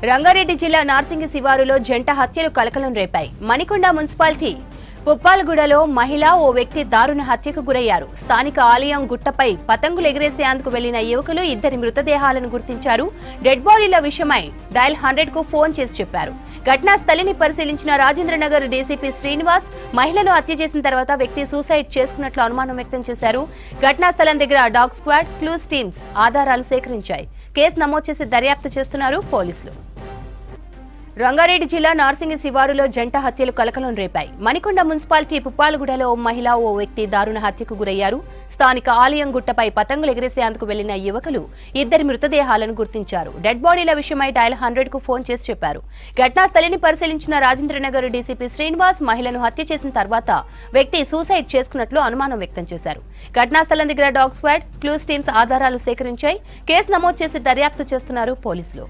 రంగారెడ్డి జిల్లా నార్సింగి శివారులో జంట హత్యలు కలకలం రేపాయి. మణికొండ మున్సిపాలిటీ పుప్పాలగూడలో మహిళ ఓ వ్యక్తి దారుణ హత్యకు గురయ్యారు. స్థానిక ఆలయం గుట్టపై పతంగులు ఎగిరేసేందుకు వెళ్లిన యువకులు ఇద్దరి మృతదేహాలను గుర్తించారు. డెడ్ బాడీల విషయమై డయల్ 100 కు ఫోన్ చేసి చెప్పారు. ఘటనా స్థలిని పరిశీలించిన రాజేంద్రనగర్ డీసీపీ శ్రీనివాస్ మహిళను హత్య చేసిన తర్వాత వ్యక్తి సూసైడ్ చేసుకున్నట్లు అనుమానం వ్యక్తం చేశారు. ఘటనా స్థలం దగ్గర డాగ్ స్క్వాడ్, క్లూస్ టీమ్స్ ఆధారాలు సేకరించాయి. కేసు నమోదు చేసి దర్యాప్తు చేస్తున్నారు పోలీసులు. రంగారెడ్డి జిల్లా నార్సింగి శివారులో జంట హత్యలు కలకలం రేపాయి. మణికొండ మున్సిపాలిటీ పుప్పాలగూడలో మహిళ ఓ వ్యక్తి దారుణ హత్యకు గురయ్యారు. స్థానిక ఆలయం గుట్టపై పతంగులు ఎగిరేసేందుకు వెళ్లిన యువకులు ఇద్దరి మృతదేహాలను గుర్తించారు. డెడ్ బాడీల విషయమై డయల్ 100 కు ఫోన్ చేసి చెప్పారు. ఘటనా స్థలిని పరిశీలించిన రాజేంద్రనగర్ డీసీపీ శ్రీనివాస్ మహిళను హత్య చేసిన తర్వాత వ్యక్తి సూసైడ్ చేసుకున్నట్లు అనుమానం వ్యక్తం చేశారు. ఘటనా స్థలం దగ్గర డాగ్ స్క్వాడ్, క్లూస్ టీమ్స్ ఆధారాలు సేకరించాయి. కేసు నమోదు చేసి దర్యాప్తు చేస్తున్నారు పోలీసులు.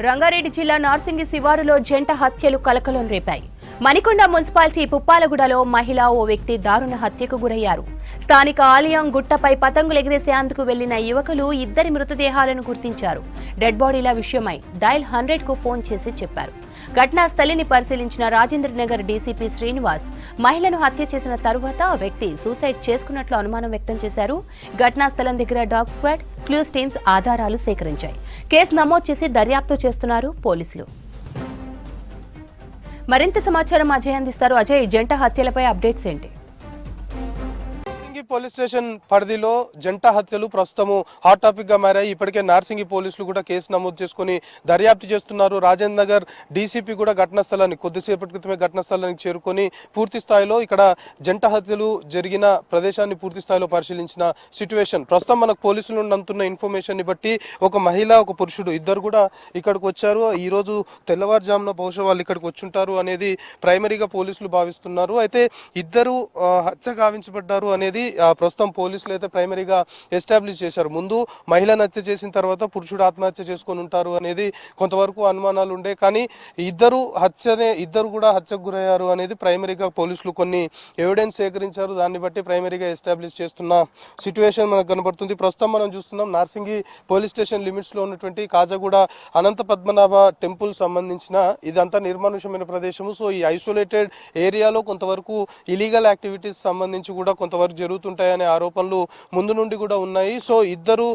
రంగారెడ్డి జిల్లా నార్సింగి శివారులో జంట హత్యలు కలకలం రేపాయి. మణికొండ మున్సిపాలిటీ పుప్పాలగూడలో మహిళ ఓ వ్యక్తి దారుణ హత్యకు గురయ్యారు. స్థానిక ఆలయం గుట్టపై పతంగులు ఎగిరేసేందుకు వెళ్లిన యువకులు ఇద్దరి మృతదేహాలను గుర్తించారు. డెడ్ బాడీల విషయమై డయల్ 100 కు ఫోన్ చేసి చెప్పారు. ఘటనా స్థలిని పరిశీలించిన రాజేంద్రనగర్ డీసీపీ శ్రీనివాస్ మహిళను హత్య చేసిన తరువాత వ్యక్తి సూసైడ్ చేసుకున్నట్లు అనుమానం వ్యక్తం చేశారు. ఘటనా స్థలం దగ్గర డాగ్ స్క్వాడ్, క్లూస్ టీమ్స్ ఆధారాలు సేకరించాయి. కేసు నమోదు చేసి దర్యాప్తు చేస్తున్నారు పోలీసులు. మరింత సమాచారం అజయ్ అందిస్తారు. అజయ్, జంట హత్యలపై అప్డేట్స్ ఏంటి? పోలీస్ స్టేషన్ పరిధిలో జంట హత్యలు ప్రస్తుతము హాట్ టాపిక్ గా మారాయి. ఇప్పటికే నార్సింగి పోలీసులు కూడా కేసు నమోదు చేసుకుని దర్యాప్తు చేస్తున్నారు. రాజేంద్ర నగర్ డీసీపీ కూడా ఘటనా స్థలాన్ని కొద్దిసేపటి క్రితమే ఘటనా స్థలానికి చేరుకొని పూర్తి స్థాయిలో ఇక్కడ జంట హత్యలు జరిగిన ప్రదేశాన్ని పూర్తి స్థాయిలో పరిశీలించిన సిచ్యువేషన్. ప్రస్తుతం మనకు పోలీసుల నుండి అందుతున్న ఇన్ఫర్మేషన్ ని బట్టి ఒక మహిళ, ఒక పురుషుడు ఇద్దరు కూడా ఇక్కడికి వచ్చారు. ఈ రోజు తెల్లవారుజామున బహుశా వాళ్ళు ఇక్కడికి వచ్చుంటారు అనేది ప్రైమరీగా పోలీసులు భావిస్తున్నారు. అయితే ఇద్దరు హత్య గావించబడ్డారు అనేది ప్రస్తుతం పోలీసులు అయితే ప్రైమరీగా ఎస్టాబ్లిష్ చేశారు. ముందు మహిళను హత్య చేసిన తర్వాత పురుషుడు ఆత్మహత్య చేసుకొని ఉంటారు అనేది కొంతవరకు అనుమానాలు ఉండే, కానీ ఇద్దరు కూడా హత్యకు గురయ్యారు అనేది ప్రైమరీగా పోలీసులు కొన్ని ఎవిడెన్స్ సేకరించారు. దాన్ని బట్టి ప్రైమరీగా ఎస్టాబ్లిష్ చేస్తున్న సిచ్యువేషన్ మనకు కనబడుతుంది. ప్రస్తుతం మనం చూస్తున్నాం నార్సింగి పోలీస్ స్టేషన్ లిమిట్స్ లో ఉన్నటువంటి కాజాగూడ అనంత పద్మనాభ టెంపుల్ సంబంధించిన ఇదంతా నిర్మానుష్యమైన ప్రదేశము. సో ఈ ఐసోలేటెడ్ ఏరియాలో కొంతవరకు ఇలీగల్ యాక్టివిటీస్ సంబంధించి కూడా కొంతవరకు జరుగుతుంటాయనే ఆరోపణలు ముందు నుండి కూడా ఉన్నాయి. సో ఇద్దరు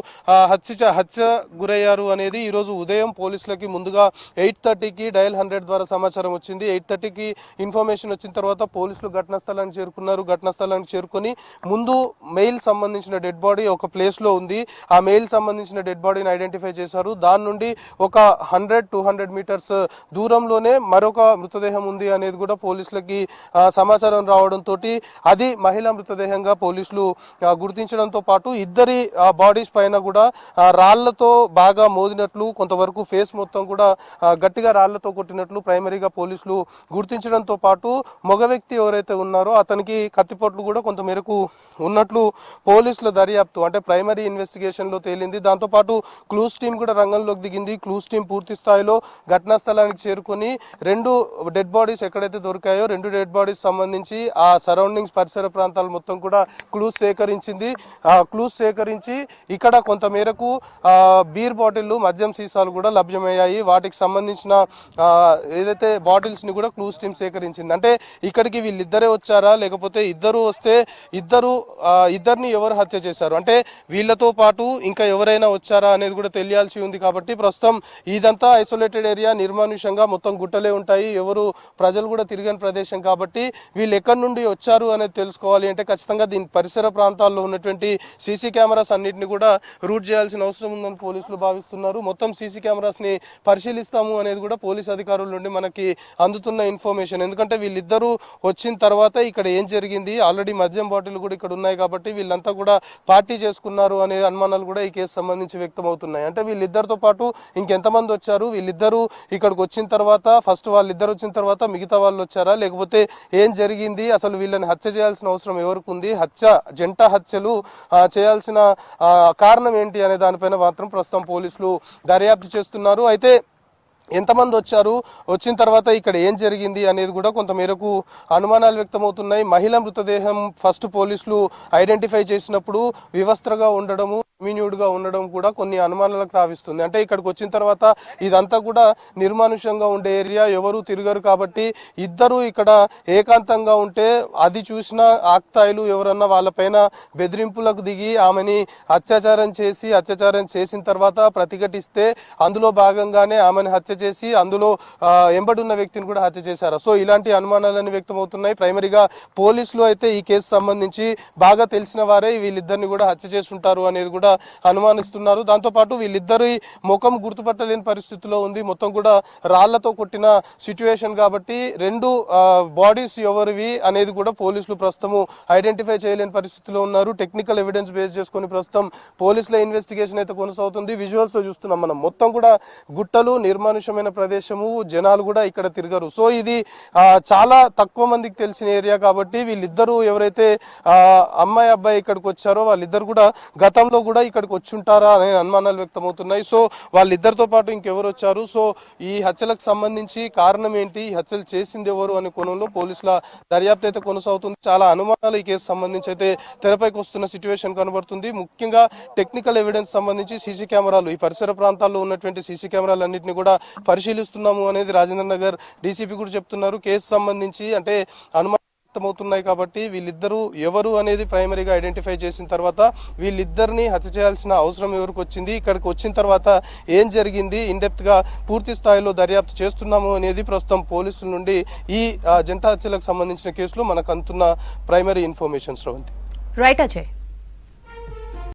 హత్య గురయ్యారు అనేది ఈ రోజు ఉదయం పోలీసులకి ముందుగా 8:30కి డయల్ 100 ద్వారా సమాచారం వచ్చింది. 8:30కి ఇన్ఫర్మేషన్ వచ్చిన తర్వాత పోలీసులు ఘటనా స్థలానికి చేరుకున్నారు. ఘటనా స్థలానికి చేరుకొని ముందు మెయిల్ సంబంధించిన డెడ్ బాడీ ఒక ప్లేస్ లో ఉంది. ఆ మెయిల్ సంబంధించిన డెడ్ బాడీని ఐడెంటిఫై చేశారు. దాని నుండి ఒక 100-200 మీటర్స్ దూరంలోనే మరొక మృతదేహం ఉంది అనేది కూడా పోలీసులకి సమాచారం రావడంతో అది మహిళా మృతదేహంగా పోలీసులు గుర్తించడంతో పాటు ఇద్దరి బాడీస్ పైన కూడా రాళ్లతో బాగా మోదినట్లు, కొంతవరకు ఫేస్ మొత్తం కూడా గట్టిగా రాళ్లతో కొట్టినట్లు ప్రైమరీగా పోలీసులు గుర్తించడంతో పాటు మగ వ్యక్తి ఎవరైతే ఉన్నారో అతనికి కత్తిపోట్లు కూడా కొంత మేరకు ఉన్నట్లు పోలీసుల దర్యాప్తు అంటే ప్రైమరీ ఇన్వెస్టిగేషన్ లో తేలింది. దాంతో పాటు క్లూస్ టీం కూడా రంగంలోకి దిగింది. క్లూస్ టీం పూర్తి స్థాయిలో ఘటనా స్థలానికి చేరుకొని 2 డెడ్ బాడీస్ ఎక్కడైతే దొరికాయో 2 డెడ్ బాడీస్ సంబంధించి ఆ సరౌండింగ్స్ పరిసర ప్రాంతాలు మొత్తం కూడా క్లూస్ సేకరించి ఇక్కడ కొంత మేరకు బీర్ బాటిళ్లు, మద్యం సీసాలు కూడా లభ్యమయ్యాయి. వాటికి సంబంధించిన ఏదైతే బాటిల్స్ ని కూడా క్లూస్ టీమ్ సేకరించింది. అంటే ఇక్కడికి వీళ్ళిద్దరే వచ్చారా, లేకపోతే ఇద్దరు వస్తే ఇద్దరిని ఎవరు హత్య చేశారు, అంటే వీళ్ళతో పాటు ఇంకా ఎవరైనా వచ్చారా అనేది కూడా తెలియాల్సి ఉంది. కాబట్టి ప్రస్తుతం ఇదంతా ఐసోలేటెడ్ ఏరియా, నిర్మానుష్యంగా మొత్తం గుట్టలే ఉంటాయి, ఎవరు ప్రజలు కూడా తిరిగని ప్రదేశం. కాబట్టి వీళ్ళు ఎక్కడి నుండి వచ్చారు అనేది తెలుసుకోవాలి అంటే ఖచ్చితంగా దీని పరిసర ప్రాంతాల్లో ఉన్నటువంటి సీసీ కెమెరాస్ అన్నింటినీ కూడా రూట్ చేయాల్సిన అవసరం ఉందని పోలీసులు భావిస్తున్నారు. మొత్తం సీసీ కెమెరాస్ ని పరిశీలిస్తాము అనేది కూడా పోలీస్ అధికారుల నుండి మనకి అందుతున్న ఇన్ఫర్మేషన్. ఎందుకంటే వీళ్ళిద్దరూ వచ్చిన తర్వాత ఇక్కడ ఏం జరిగింది, ఆల్రెడీ మద్యం బాటిల్ కూడా ఇక్కడ ఉన్నాయి కాబట్టి వీళ్ళంతా కూడా పార్టీ చేసుకున్నారు అనే అనుమానాలు కూడా ఈ కేసు సంబంధించి వ్యక్తం అవుతున్నాయి. అంటే వీళ్ళిద్దరితో పాటు ఇంకెంతమంది వచ్చారు, వీళ్ళిద్దరూ ఇక్కడికి వచ్చిన తర్వాత ఫస్ట్ వాళ్ళిద్దరు వచ్చిన తర్వాత మిగతా వాళ్ళు వచ్చారా, లేకపోతే ఏం జరిగింది, అసలు వీళ్ళని హత్య చేయాల్సిన అవసరం ఎవరికి ఉంది, జంట హత్యలు చేయాల్సిన కారణం ఏంటి అనే దానిపైన మాత్రం ప్రస్తుతం పోలీసులు దర్యాప్తు చేస్తున్నారు. అయితే ఎంతమంది వచ్చారు, వచ్చిన తర్వాత ఇక్కడ ఏం జరిగింది అనేది కూడా కొంత మేరకు అనుమానాలు వ్యక్తమవుతున్నాయి. మహిళ మృతదేహం ఫస్ట్ పోలీసులు ఐడెంటిఫై చేసినప్పుడు వివస్త్రగా ఉండడము, గా ఉండడం కూడా కొన్ని అనుమానాలకు తావిస్తుంది. అంటే ఇక్కడికి వచ్చిన తర్వాత ఇదంతా కూడా నిర్మానుష్యంగా ఉండే ఏరియా, ఎవరు తిరగరు కాబట్టి ఇద్దరు ఇక్కడ ఏకాంతంగా ఉంటే అది చూసిన ఆక్తాయిలు ఎవరన్నా వాళ్ళపైన బెదిరింపులకు దిగి ఆమెని అత్యాచారం చేసిన తర్వాత ప్రతిఘటిస్తే అందులో భాగంగానే ఆమెను హత్య చేసి అందులో ఎంబడున్న వ్యక్తిని కూడా హత్య చేశారు. సో ఇలాంటి అనుమానాలన్నీ వ్యక్తమవుతున్నాయి. ప్రైమరీగా పోలీసులు అయితే ఈ కేసు సంబంధించి బాగా తెలిసిన వారే వీళ్ళిద్దరిని కూడా హత్య చేస్తుంటారు అనేది కూడా అనుమానిస్తున్నారు. దాంతోపాటు వీళ్ళిద్దరి ముఖం గుర్తుపట్టలేని పరిస్థితిలో ఉంది. మొత్తం కూడా రాళ్లతో కొట్టిన సిచ్యువేషన్ కాబట్టి రెండు బాడీస్ ఎవరివి అనేది కూడా పోలీసులు ప్రస్తుతం ఐడెంటిఫై చేయలేని పరిస్థితిలో ఉన్నారు. టెక్నికల్ ఎవిడెన్స్ బేస్ చేసుకుని ప్రస్తుతం పోలీసుల ఇన్వెస్టిగేషన్ అయితే కొనసాగుతుంది. విజువల్స్ లో చూస్తున్నాం మనం, మొత్తం కూడా గుట్టలు, నిర్మానుష్యమైన ప్రదేశము, జనాలు కూడా ఇక్కడ తిరగరు. సో ఇది చాలా తక్కువ మందికి తెలిసిన ఏరియా కాబట్టి వీళ్ళిద్దరూ ఎవరైతే అమ్మాయి అబ్బాయి ఇక్కడికి వచ్చారో వాళ్ళిద్దరు కూడా గతంలో కూడా ఇక్కడికి వచ్చుంటారా అనే అనుమానాలు వ్యక్తమవుతున్నాయి. సో వాళ్ళిద్దరితో పాటు ఇంకెవరు వచ్చారు, సో ఈ హత్యలకు సంబంధించి కారణం ఏంటి, ఈ హత్యలు చేసింది ఎవరు అనే కోణంలో పోలీసుల దర్యాప్తు అయితే కొనసాగుతుంది. చాలా అనుమానాలు ఈ కేసు సంబంధించి అయితే తెరపైకి వస్తున్న సిచ్యువేషన్ కనబడుతుంది. ముఖ్యంగా టెక్నికల్ ఎవిడెన్స్ సంబంధించి సీసీ కెమెరాలు, ఈ పరిసర ప్రాంతాల్లో ఉన్నటువంటి సీసీ కెమెరాలన్నింటినీ కూడా పరిశీలిస్తున్నాము అనేది రాజేంద్ర నగర్ డీసీపీ కూడా చెప్తున్నారు. కేసు సంబంధించి అంటే అవుతున్నాయి కాబట్టి వీళ్ళిద్దరూ ఎవరు అనేది ప్రైమరీగా ఐడెంటిఫై చేసిన తర్వాత వీళ్ళిద్దరిని హత్య చేయాల్సిన అవసరం ఎవరికి వచ్చింది, ఇక్కడికి వచ్చిన తర్వాత ఏం జరిగింది, ఇన్డెప్త్ గా పూర్తి స్థాయిలో దర్యాప్తు చేస్తున్నాము అనేది ప్రస్తుతం పోలీసుల నుండి ఈ జంట హత్యలకు సంబంధించిన కేసులో మనకు అందుతున్న primary information. Sravanthi. Right Ajay.